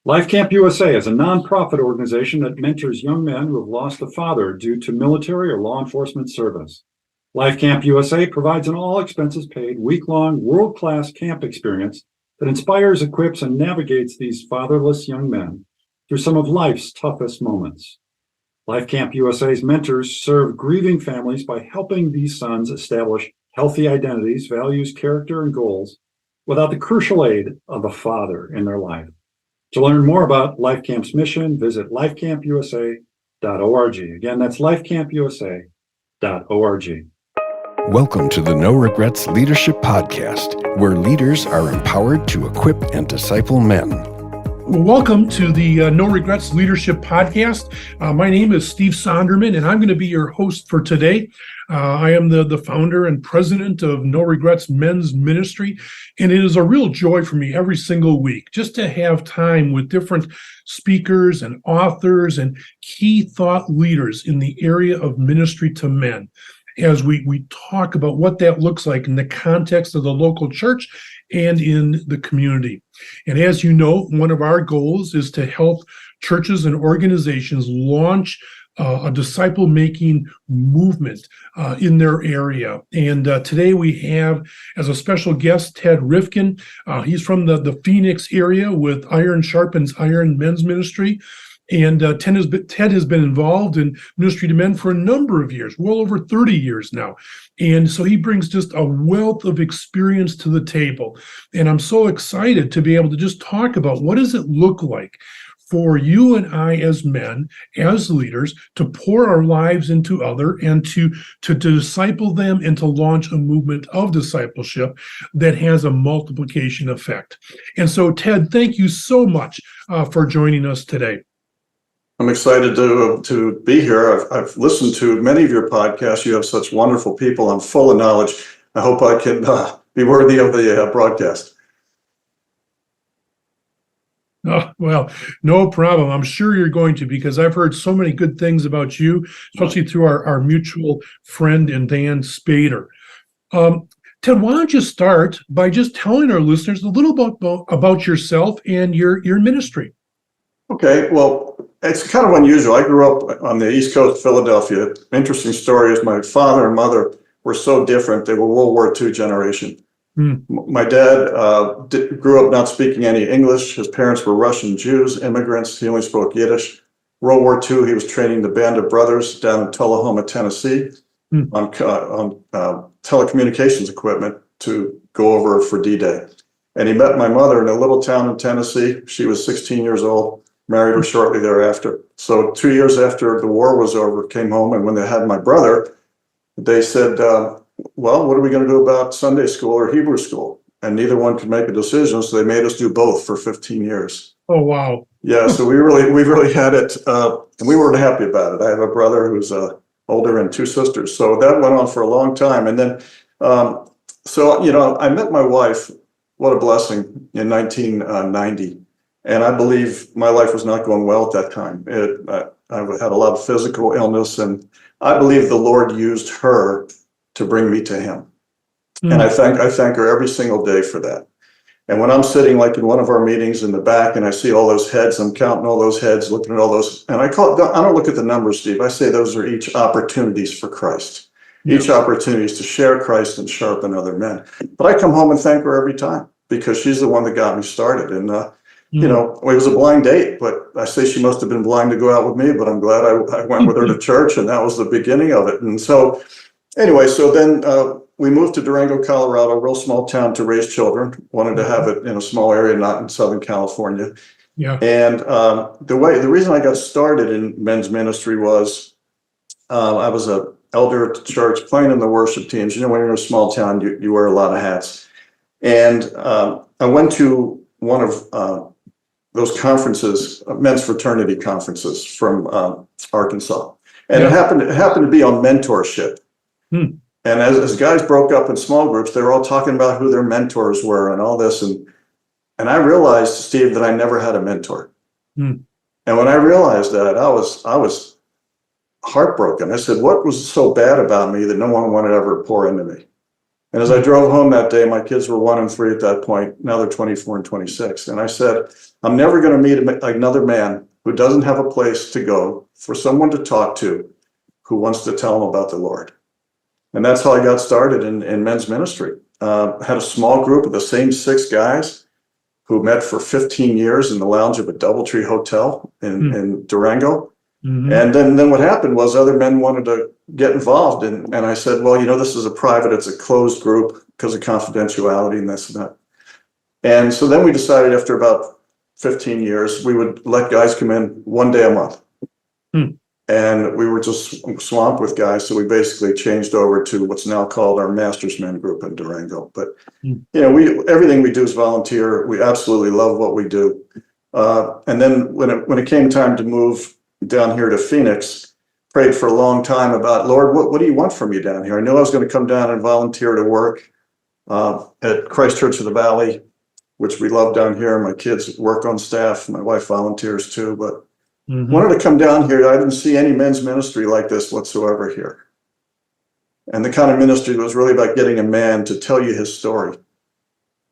Life Camp USA is a nonprofit organization that mentors young men who have lost a father due to military or law enforcement service. Life Camp USA provides an all-expenses-paid, week-long, world-class camp experience that inspires, equips, and navigates these fatherless young men through some of life's toughest moments. Life Camp USA's mentors serve grieving families by helping these sons establish healthy identities, values, character, and goals without the crucial aid of a father in their life. To learn more about Life Camp's mission, visit lifecampusa.org. Again, that's lifecampusa.org. Welcome to the No Regrets Leadership Podcast, where leaders are empowered to equip and disciple men. Welcome to the No Regrets Leadership Podcast. My name is Steve Sonderman, and I'm going to be your host for today. I am the founder and president of No Regrets Men's Ministry, and it is a real joy for me every single week just to have time with different speakers and authors and key thought leaders in the area of ministry to men, as we talk about what that looks like in the context of the local church and in the community. And as you know, one of our goals is to help churches and organizations launch a disciple-making movement in their area. And today we have as a special guest, Ted Rifkin. He's from the Phoenix area with Sharpens men's ministry. And Ted has been involved in ministry to men for a number of years, well over 30 years now. And so he brings just a wealth of experience to the table. And I'm so excited to be able to just talk about what does it look like for you and I as men, as leaders, to pour our lives into other and to disciple them and to launch a movement of discipleship that has a multiplication effect. And so, Ted, thank you so much for joining us today. I'm excited to be here. I've listened to many of your podcasts. You have such wonderful people. I'm full of knowledge. I hope I can be worthy of the broadcast. Oh, well, no problem. I'm sure you're going to, because I've heard so many good things about you, especially through our mutual friend and Dan Spader. Ted, why don't you start by just telling our listeners a little about yourself and your ministry? Okay, well, it's kind of unusual. I grew up on the East Coast of Philadelphia. Interesting story is my father and mother were so different. They were World War II generation. My dad grew up not speaking any English. His parents were Russian Jews, immigrants. He only spoke Yiddish. World War II, he was training the Band of Brothers down in Tullahoma, Tennessee, on telecommunications equipment to go over for D-Day. And he met my mother in a little town in Tennessee. She was 16 years old. Married her shortly thereafter. So 2 years after the war was over, came home, and when they had my brother, they said, well, what are we going to do about Sunday school or Hebrew school? And neither one could make a decision, so they made us do both for 15 years. Oh, wow. Yeah, so we really had it, and we weren't happy about it. I have a brother who's older and two sisters, so that went on for a long time. And then, I met my wife, what a blessing, in 1990. And I believe my life was not going well at that time. I had a lot of physical illness, and I believe the Lord used her to bring me to Him. And I thank her every single day for that. And when I'm sitting like in one of our meetings in the back and I see all those heads, I'm counting all those heads, looking at all those, and I don't look at the numbers, Steve. I say those are each opportunities for Christ. Each opportunity is to share Christ and sharpen other men. But I come home and thank her every time because she's the one that got me started. And it was a blind date, but I say she must have been blind to go out with me, but I'm glad I went with her to church, and that was the beginning of it. And so anyway, then we moved to Durango, Colorado, a real small town to raise children, wanted to have it in a small area, not in Southern California. Yeah. And the reason I got started in men's ministry was I was an elder at the church playing in the worship teams. When you're in a small town, you wear a lot of hats. And I went to one of those conferences, men's fraternity conferences from Arkansas. And it happened to be on mentorship. And as guys broke up in small groups, they were all talking about who their mentors were and all this. And I realized, Steve, that I never had a mentor. And when I realized that, I was heartbroken. I said, what was so bad about me that no one wanted to ever pour into me? And as I drove home that day, my kids were 1 and 3 at that point. Now they're 24 and 26. And I said, I'm never going to meet another man who doesn't have a place to go for someone to talk to who wants to tell him about the Lord. And that's how I got started in men's ministry. Had a small group of the same 6 guys who met for 15 years in the lounge of a DoubleTree hotel in Durango. Mm-hmm. And then what happened was other men wanted to get involved. And I said, well, this is it's a closed group because of confidentiality and this and that. And so then we decided after about 15 years, we would let guys come in 1 day a month. And we were just swamped with guys. So we basically changed over to what's now called our Masters Men group in Durango. But, everything we do is volunteer. We absolutely love what we do. And then when it came time to move down here to Phoenix, prayed for a long time about, Lord, what do you want from me down here? I knew I was going to come down and volunteer to work at Christ Church of the Valley, which we love down here. My kids work on staff. My wife volunteers too, but wanted to come down here. I didn't see any men's ministry like this whatsoever here. And the kind of ministry was really about getting a man to tell you his story.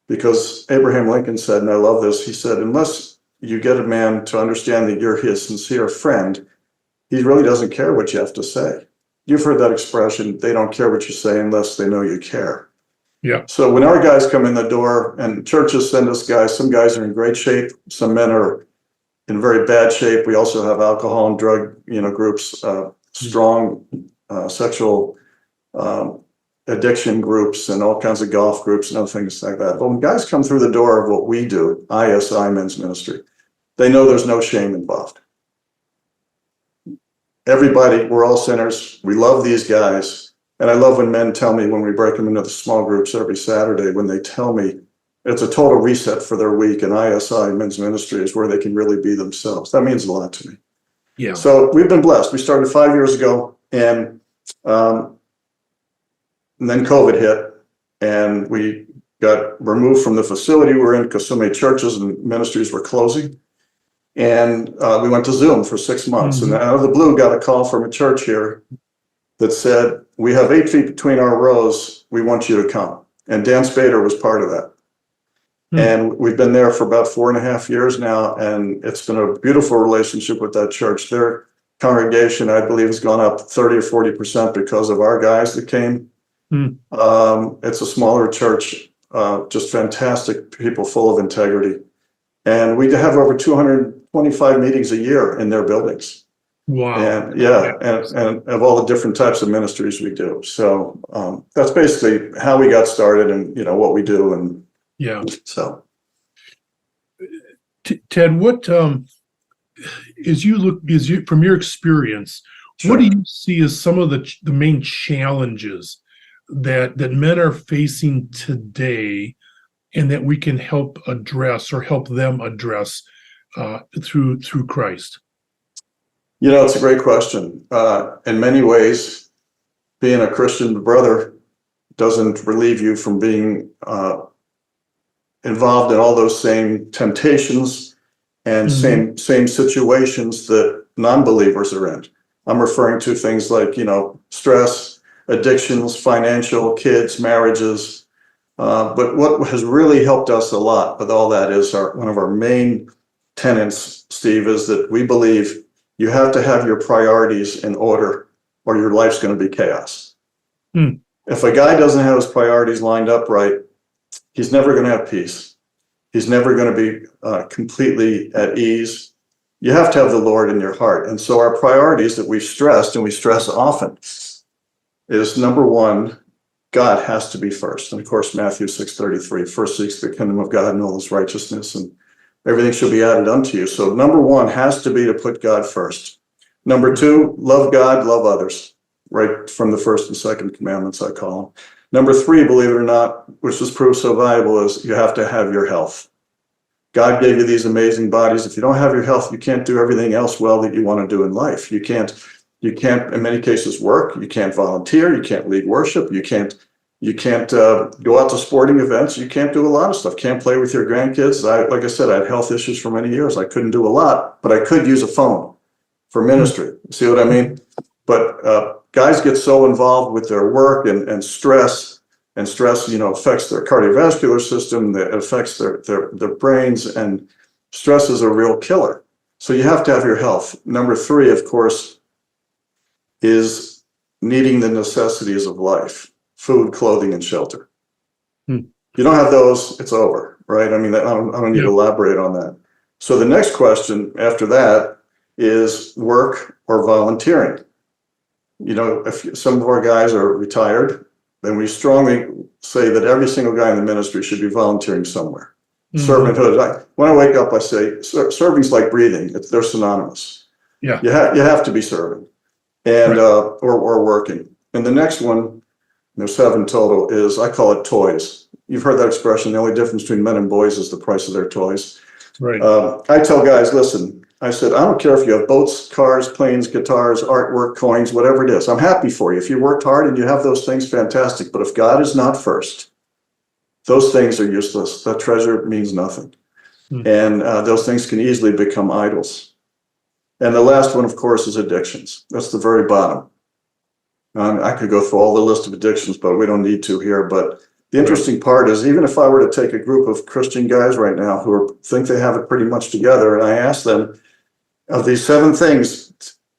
Because Abraham Lincoln said, and I love this, he said, unless you get a man to understand that you're his sincere friend, he really doesn't care what you have to say. You've heard that expression, they don't care what you say unless they know you care. Yeah. So when our guys come in the door, and churches send us guys, some guys are in great shape, some men are in very bad shape. We also have alcohol and drug, groups, strong sexual addiction groups, and all kinds of golf groups and other things like that. But when guys come through the door of what we do, ISI Men's Ministry, they know there's no shame involved. Everybody, we're all sinners. We love these guys. And I love when men tell me, when we break them into the small groups every Saturday, when they tell me it's a total reset for their week, and ISI Men's Ministry is where they can really be themselves. That means a lot to me. Yeah. So we've been blessed. We started 5 years ago, and then COVID hit, and we got removed from the facility we were in because so many churches and ministries were closing. And we went to Zoom for 6 months. And out of the blue, got a call from a church here that said, we have 8 feet between our rows. We want you to come. And Dan Spader was part of that. And we've been there for about 4.5 years now. And it's been a beautiful relationship with that church. Their congregation, I believe, has gone up 30 or 40% because of our guys that came. It's a smaller church, just fantastic people full of integrity. And we have over 225 meetings a year in their buildings. Wow. And and of all the different types of ministries we do. So that's basically how we got started and, what we do. And so. Ted, what, from your experience, what do you see as some of the main challenges that men are facing today, and that we can help address or help them address through Christ? It's a great question. In many ways, being a Christian brother doesn't relieve you from being involved in all those same temptations and same situations that non-believers are in. I'm referring to things like, stress, addictions, financial, kids, marriages. But what has really helped us a lot with all that is one of our main tenets, Steve, is that we believe you have to have your priorities in order or your life's going to be chaos. If a guy doesn't have his priorities lined up right, he's never going to have peace. He's never going to be completely at ease. You have to have the Lord in your heart. And so our priorities that we've stressed, and we stress often, is number one, God has to be first. And of course, Matthew 6:33, first seeks the kingdom of God and all his righteousness, and everything shall be added unto you. So number one has to be to put God first. Number two, love God, love others, right from the first and second commandments, I call them. Number three, believe it or not, which has proved so valuable, is you have to have your health. God gave you these amazing bodies. If you don't have your health, you can't do everything else well that you want to do in life. You can't, in many cases, work. You can't volunteer. You can't lead worship. You can't go out to sporting events. You can't do a lot of stuff. Can't play with your grandkids. Like I said, I had health issues for many years. I couldn't do a lot, but I could use a phone for ministry. See what I mean? But guys get so involved with their work and stress And stress, affects their cardiovascular system, that affects their brains, and stress is a real killer. So you have to have your health. Number 3, of course, is needing the necessities of life: food, clothing, and shelter. You don't have those, it's over, right? I mean, I don't need to elaborate on that. So the next question after that is work or volunteering. If some of our guys are retired, then we strongly say that every single guy in the ministry should be volunteering somewhere. Servanthood. When I wake up, I say serving's like breathing. They're synonymous. Yeah. You have to be serving, and or working. And the next one, there's 7 total, is I call it toys. You've heard that expression. The only difference between men and boys is the price of their toys. Right. I tell guys, listen. I said, I don't care if you have boats, cars, planes, guitars, artwork, coins, whatever it is. I'm happy for you. If you worked hard and you have those things, fantastic. But if God is not first, those things are useless. That treasure means nothing. And those things can easily become idols. And the last one, of course, is addictions. That's the very bottom. I could go through all the list of addictions, but we don't need to here. But the interesting part is, even if I were to take a group of Christian guys right now who think they have it pretty much together, and I ask them, of these 7 things,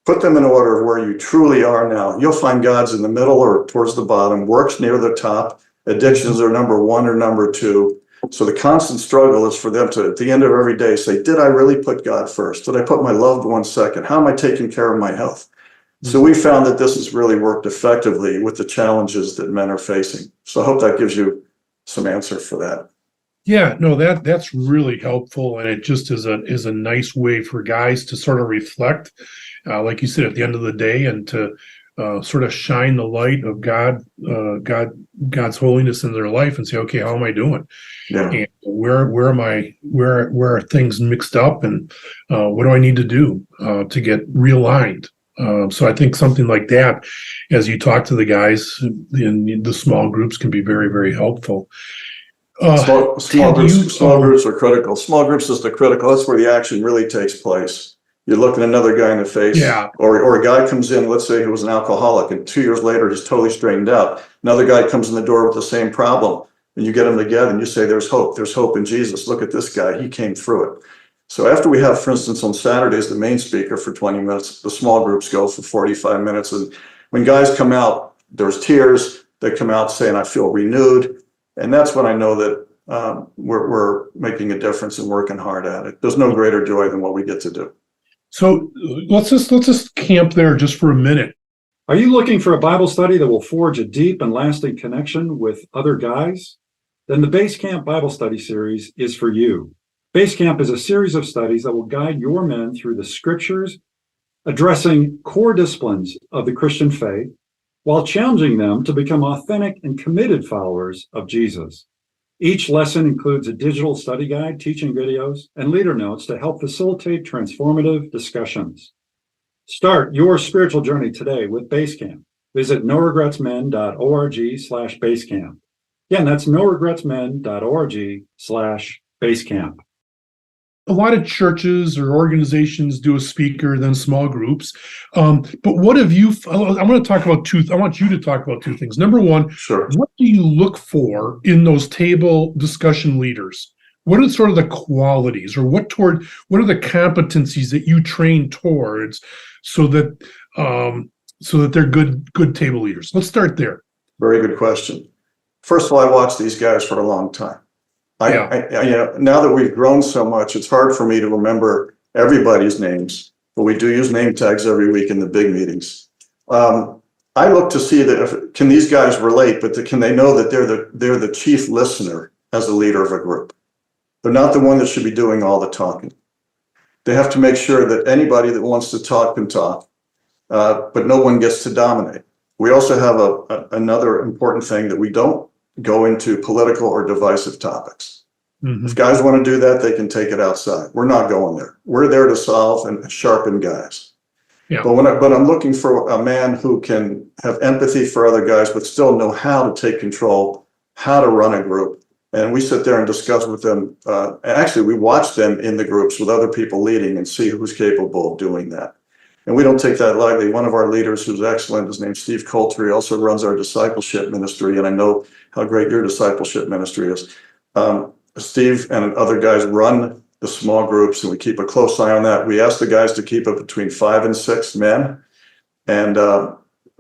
put them in order of where you truly are now. You'll find God's in the middle or towards the bottom, works near the top, addictions are number 1 or number 2. So the constant struggle is for them to, at the end of every day, say, did I really put God first? Did I put my loved one second? How am I taking care of my health? So we found that this has really worked effectively with the challenges that men are facing. So I hope that gives you some answer for that. Yeah, no, that's really helpful, and it just is a nice way for guys to sort of reflect, like you said, at the end of the day, and to sort of shine the light of God's holiness in their life, and say, okay, how am I doing? Yeah. And where am I? Where are things mixed up, and what do I need to do to get realigned? So I think something like that, as you talk to the guys in the small groups, can be very, very helpful. Small groups are critical. Small groups is the critical. That's where the action really takes place. You're looking another guy in the face, or a guy comes in, let's say he was an alcoholic, and 2 years later he's totally straightened out. Another guy comes in the door with the same problem, and you get them together and you say, there's hope in Jesus. Look at this guy, he came through it. So after we have, for instance, on Saturdays, the main speaker for 20 minutes, the small groups go for 45 minutes. And when guys come out, there's tears. They come out saying, I feel renewed. And that's when I know that we're making a difference and working hard at it. There's no greater joy than what we get to do. So let's just camp there just for a minute. Are you looking for a Bible study that will forge a deep and lasting connection with other guys? Then the Base Camp Bible Study Series is for you. Base Camp is a series of studies that will guide your men through the scriptures, addressing core disciplines of the Christian faith, while challenging them to become authentic and committed followers of Jesus. Each lesson includes a digital study guide, teaching videos, and leader notes to help facilitate transformative discussions. Start your spiritual journey today with Basecamp. Visit noregretsmen.org/Basecamp. Again, that's noregretsmen.org/Basecamp. A lot of churches or organizations do a speaker, then small groups. But what have you, I want you to talk about 2 things. Number 1, Sure. What do you look for in those table discussion leaders? What are sort of the qualities, or what are the competencies that you train towards so that they're good table leaders? Let's start there. Very good question. First of all, I watched these guys for a long time. Now that we've grown so much, it's hard for me to remember everybody's names, but we do use name tags every week in the big meetings. I look to see that can these guys relate, but can they know that they're the chief listener as the leader of a group? They're not the one that should be doing all the talking. They have to make sure that anybody that wants to talk can talk, but no one gets to dominate. We also have another important thing, that we don't go into political or divisive topics. Mm-hmm. If guys want to do that, they can take it outside. We're not going there. We're there to solve and sharpen guys. Yeah. But I'm looking for a man who can have empathy for other guys, but still know how to take control, how to run a group. And we sit there and discuss with them. Actually, we watch them in the groups with other people leading and see who's capable of doing that. And we don't take that lightly. One of our leaders who's excellent is named Steve Coulter. He also runs our discipleship ministry, and I know how great your discipleship ministry is. Steve and other guys run the small groups, and we keep a close eye on that. We ask the guys to keep it between 5 and 6 men. And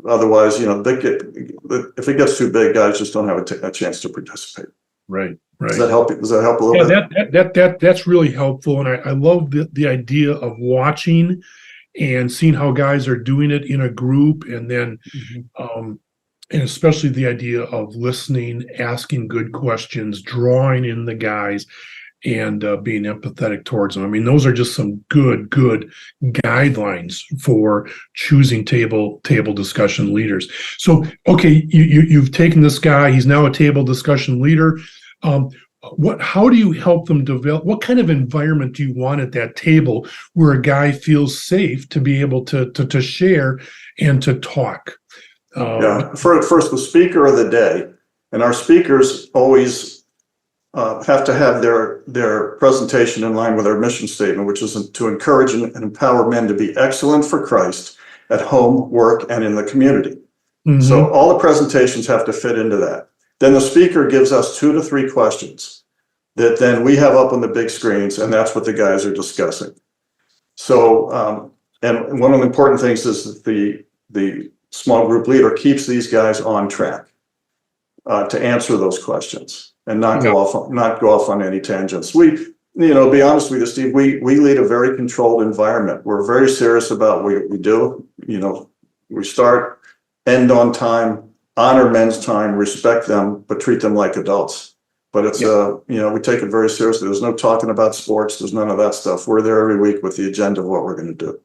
otherwise, if it gets too big, guys just don't have a chance to participate. Right. Does that help? Does that help a little bit? That's really helpful. And I love the idea of watching and seeing how guys are doing it in a group, and then and especially the idea of listening, asking good questions, drawing in the guys, and being empathetic towards them. I mean, those are just some good guidelines for choosing table discussion leaders. So, okay, you've taken this guy; he's now a table discussion leader. How do you help them develop? What kind of environment do you want at that table where a guy feels safe to be able to share and to talk? First, the speaker of the day, and our speakers always have to have their presentation in line with our mission statement, which is to encourage and empower men to be excellent for Christ at home, work, and in the community. So all the presentations have to fit into that. Then the speaker gives us 2 to 3 questions that then we have up on the big screens, and that's what the guys are discussing. So, and one of the important things is that the small group leader keeps these guys on track to answer those questions and not go off on any tangents. Be honest with you, Steve, we lead a very controlled environment. We're very serious about what we do. We start, end on time, honor men's time, respect them, but treat them like adults. But it's we take it very seriously. There's no talking about sports. There's none of that stuff. We're there every week with the agenda of what we're going to do.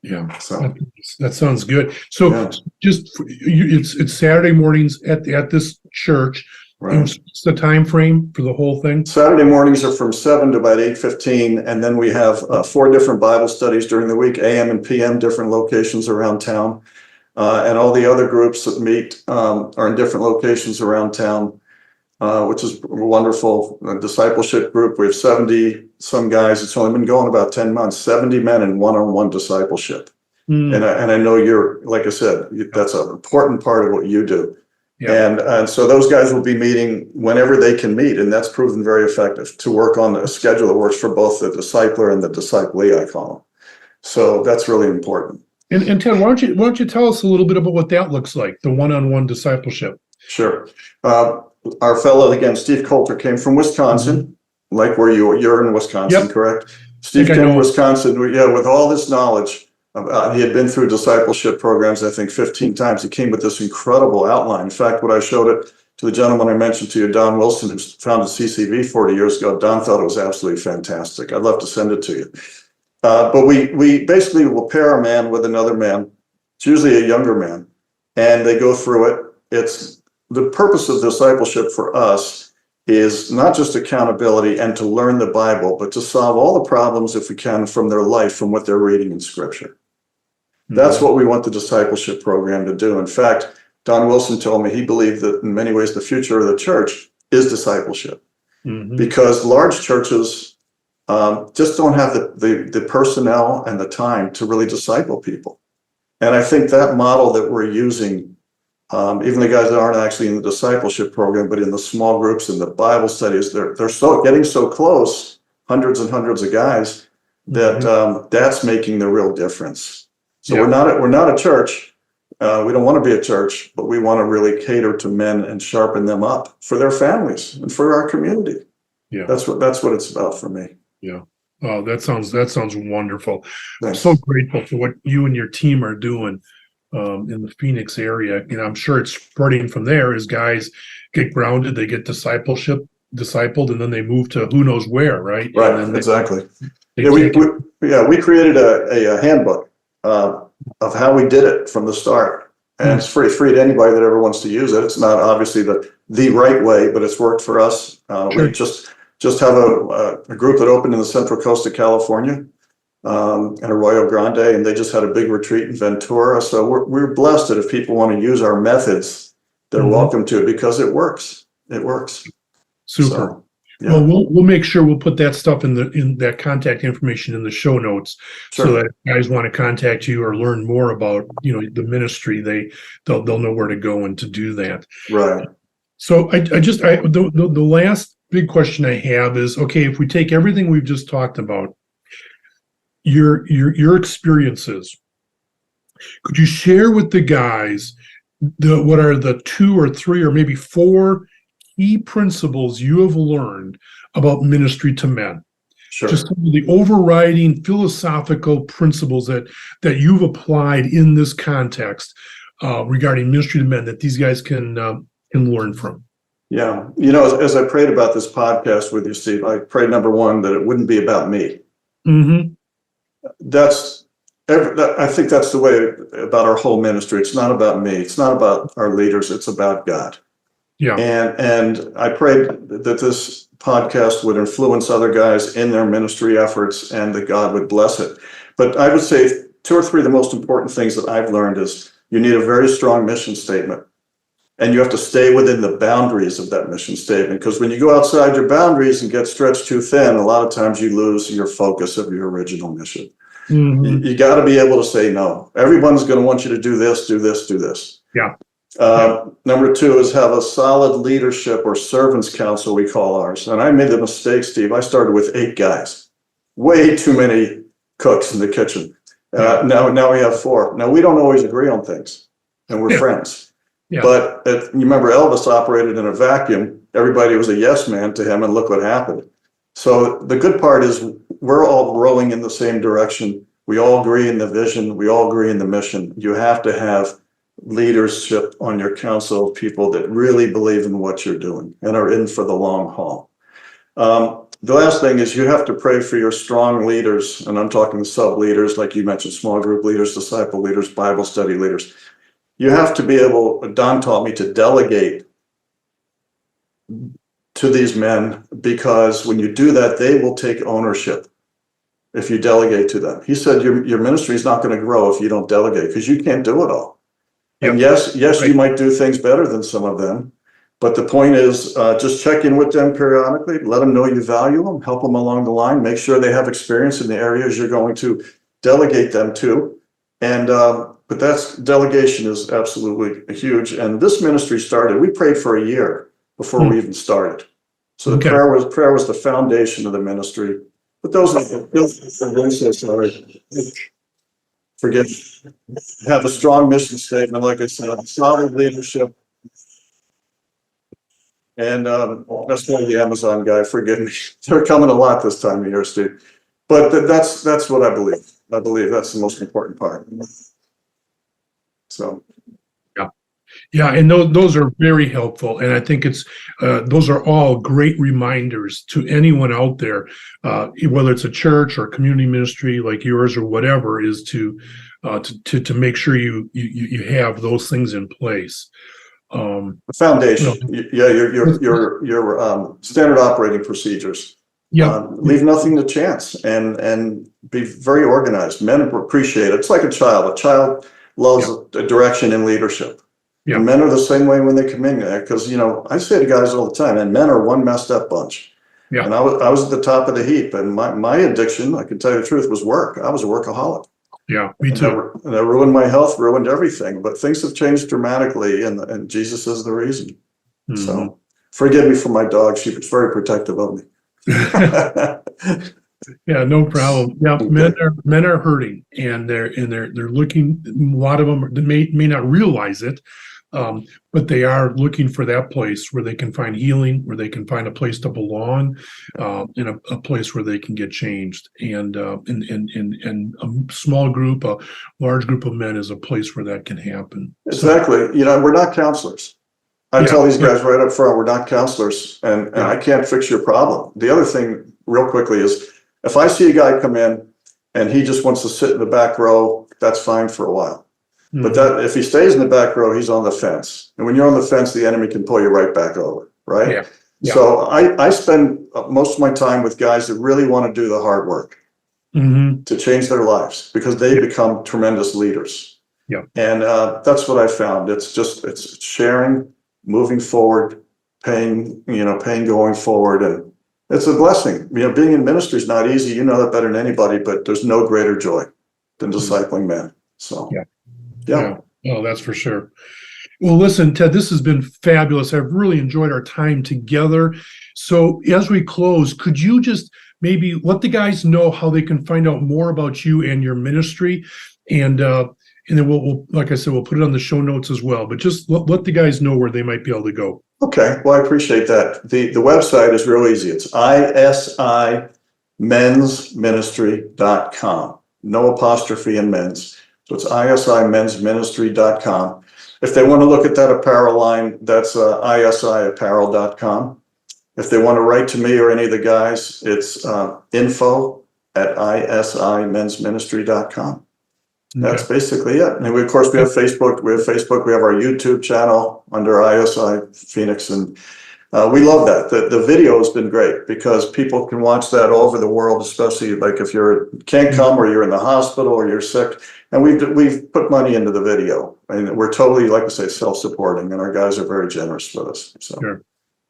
Yeah, so that sounds good. So it's Saturday mornings at this church. Right. What's the time frame for the whole thing? Saturday mornings are from 7 to about 8:15, and then we have 4 different Bible studies during the week, AM and PM, different locations around town. And all the other groups that meet are in different locations around town, which is wonderful. A discipleship group, we have 70 some guys. It's only been going about 10 months, 70 men in one-on-one discipleship. And I know you're, like I said, that's an important part of what you do. Yeah. And so those guys will be meeting whenever they can meet, and that's proven very effective to work on a schedule that works for both the discipler and the disciplee, I call them. So that's really important. And Ted, why don't you tell us a little bit about what that looks like, the one-on-one discipleship? Sure. Our fellow, again, Steve Coulter, came from Wisconsin, like where you're in Wisconsin, correct? Steve came from Wisconsin, with all this knowledge. He had been through discipleship programs, I think 15 times. He came with this incredible outline. In fact, when I showed it to the gentleman I mentioned to you, Don Wilson, who founded CCV 40 years ago, Don thought it was absolutely fantastic. I'd love to send it to you. But we basically will pair a man with another man. It's usually a younger man, and they go through it. It's the purpose of discipleship for us is not just accountability and to learn the Bible, but to solve all the problems, if we can, from their life, from what they're reading in Scripture. That's what we want the discipleship program to do. In fact, Don Wilson told me he believed that in many ways the future of the church is discipleship, because large churches just don't have the personnel and the time to really disciple people. And I think that model that we're using, even the guys that aren't actually in the discipleship program, but in the small groups and the Bible studies, they're getting so close, hundreds and hundreds of guys, that that's making the real difference. So we're not a church. We don't want to be a church, but we want to really cater to men and sharpen them up for their families and for our community. Yeah, that's what it's about for me. Yeah. Oh, that sounds wonderful. Thanks. I'm so grateful for what you and your team are doing in the Phoenix area. I'm sure it's spreading from there as guys get grounded, they get discipled, and then they move to who knows where, right? Right, exactly. We created a handbook of how we did it from the start, and it's free to anybody that ever wants to use it. It's not obviously the right way, but it's worked for us. We just have a group that opened in the Central Coast of California, and Arroyo Grande, and they just had a big retreat in Ventura. So we're blessed that if people want to use our methods, they're welcome to it because it works. It works. Super. Yeah. Well, we'll make sure we'll put that stuff in that contact information in the show notes, Sure. so that if guys want to contact you or learn more about the ministry, they'll know where to go and to do that. Right. So the last big question I have is, okay, if we take everything we've just talked about, your experiences, could you share with the guys what are the 2 or 3 or maybe 4 key principles you have learned about ministry to men? Sure. Just some of the overriding philosophical principles that you've applied in this context regarding ministry to men that these guys can learn from. Yeah. As I prayed about this podcast with you, Steve, I prayed, number one, that it wouldn't be about me. Mm-hmm. I think that's the way about our whole ministry. It's not about me. It's not about our leaders. It's about God. Yeah. And I prayed that this podcast would influence other guys in their ministry efforts and that God would bless it. But I would say 2 or 3 of the most important things that I've learned is you need a very strong mission statement. And you have to stay within the boundaries of that mission statement, because when you go outside your boundaries and get stretched too thin, a lot of times you lose your focus of your original mission. Mm-hmm. You got to be able to say no. Everyone's going to want you to do this, do this, do this. Yeah. Number 2 is have a solid leadership or servants council, we call ours. And I made the mistake, Steve. I started with 8 guys, way too many cooks in the kitchen. Now we have 4. Now we don't always agree on things, and we're friends. Yeah. But you remember Elvis operated in a vacuum. Everybody was a yes man to him, and look what happened. So the good part is we're all rowing in the same direction. We all agree in the vision. We all agree in the mission. You have to have leadership on your council of people that really believe in what you're doing and are in for the long haul. The last thing is you have to pray for your strong leaders, and I'm talking sub leaders, like you mentioned, small group leaders, disciple leaders, Bible study leaders. You have to be able, Don taught me, to delegate to these men, because when you do that, they will take ownership if you delegate to them. He said your ministry is not going to grow if you don't delegate, because you can't do it all. Yep. And yes, right. You might do things better than some of them, but the point is just check in with them periodically, let them know you value them, help them along the line, make sure they have experience in the areas you're going to delegate them to. And but delegation is absolutely huge. And this ministry started, we prayed for a year before we even started. So the prayer was the foundation of the ministry. But those are forget, have a strong mission statement, like I said, solid leadership. And that's one of the Amazon guy, forgive me. They're coming a lot this time of year, Steve. But that's what I believe. I believe that's the most important part. So, yeah, and those are very helpful, and I think those are all great reminders to anyone out there, whether it's a church or community ministry like yours or whatever, is to make sure you have those things in place. The foundation, your standard operating procedures. Yeah, leave nothing to chance, and be very organized. Men appreciate it. It's like a child. A child loves a direction in leadership. Yeah. And men are the same way when they come in there, because I say to guys all the time, and men are one messed up bunch. Yeah. And I was at the top of the heap, and my addiction, I can tell you the truth, was work. I was a workaholic. Yeah, me too. And that ruined my health, ruined everything. But things have changed dramatically, and Jesus is the reason. Mm-hmm. So forgive me for my dog. She was very protective of me. Yeah, no problem. Yeah, men are hurting, and they're looking. A lot of them may not realize it, but they are looking for that place where they can find healing, where they can find a place to belong, in a place where they can get changed. And in a small group, a large group of men is a place where that can happen. Exactly. We're not counselors. I tell these guys right up front, we're not counselors, and I can't fix your problem. The other thing, real quickly, is if I see a guy come in and he just wants to sit in the back row, that's fine for a while. Mm-hmm. But if he stays in the back row, he's on the fence. And when you're on the fence, the enemy can pull you right back over, right? Yeah. Yeah. So I spend most of my time with guys that really want to do the hard work to change their lives, because they become tremendous leaders. Yeah. And that's what I found. It's sharing, moving forward, pain going forward, it's a blessing. Being in ministry is not easy. You know that better than anybody, but there's no greater joy than discipling men. So, yeah. Oh, that's for sure. Well, listen, Ted, this has been fabulous. I've really enjoyed our time together. So as we close, could you just maybe let the guys know how they can find out more about you and your ministry? And then we'll, like I said, we'll put it on the show notes as well. But just let the guys know where they might be able to go. Okay. Well, I appreciate that. The website is real easy. It's isimensministry.com. No apostrophe in men's. So it's isimensministry.com. If they want to look at that apparel line, that's isiapparel.com. If they want to write to me or any of the guys, it's info@isimensministry.com. That's basically it. And of course, we have Facebook. We have our YouTube channel under ISI Phoenix. And we love that. The video has been great because people can watch that all over the world, especially like if you can't come or you're in the hospital or you're sick. And we've put money into the video. And we're totally, like I say, self-supporting. And our guys are very generous with us. So, sure.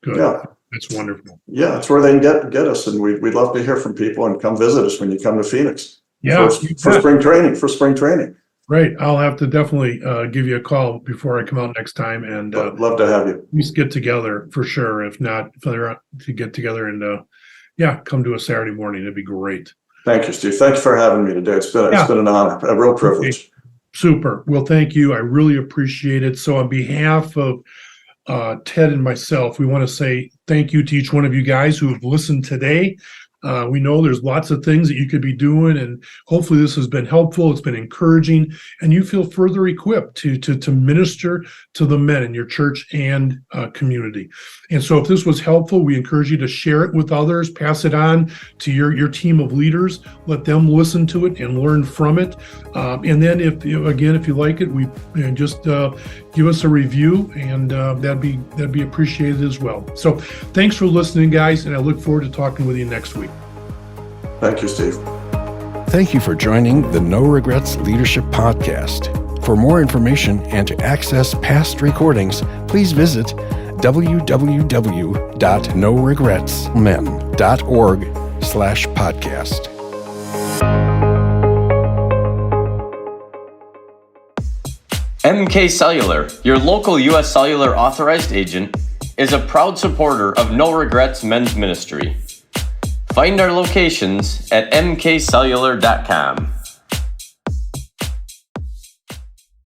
Good. Yeah. That's wonderful. Yeah, that's where they can get us. And we'd love to hear from people and come visit us when you come to Phoenix. Yeah. For spring training. Right. I'll have to definitely give you a call before I come out next time, and love to have you. We get together for sure. If not, to get together and come to a Saturday morning. It'd be great. Thank you, Steve. Thank you for having me today. It's been an honor, a real privilege. Okay. Super. Well, thank you. I really appreciate it. So on behalf of Ted and myself, we want to say thank you to each one of you guys who have listened today. We know there's lots of things that you could be doing, and hopefully this has been helpful. It's been encouraging, and you feel further equipped to minister to the men in your church and community. And so if this was helpful, we encourage you to share it with others, pass it on to your team of leaders, let them listen to it and learn from it. And then if you like it, just give us a review, and that'd be appreciated as well. So thanks for listening, guys, and I look forward to talking with you next week. Thank you, Steve. Thank you for joining the No Regrets Leadership Podcast. For more information and to access past recordings, please visit www.noregretsmen.org/podcast. MK Cellular, your local U.S. Cellular authorized agent, is a proud supporter of No Regrets Men's Ministry. Find our locations at mkcellular.com.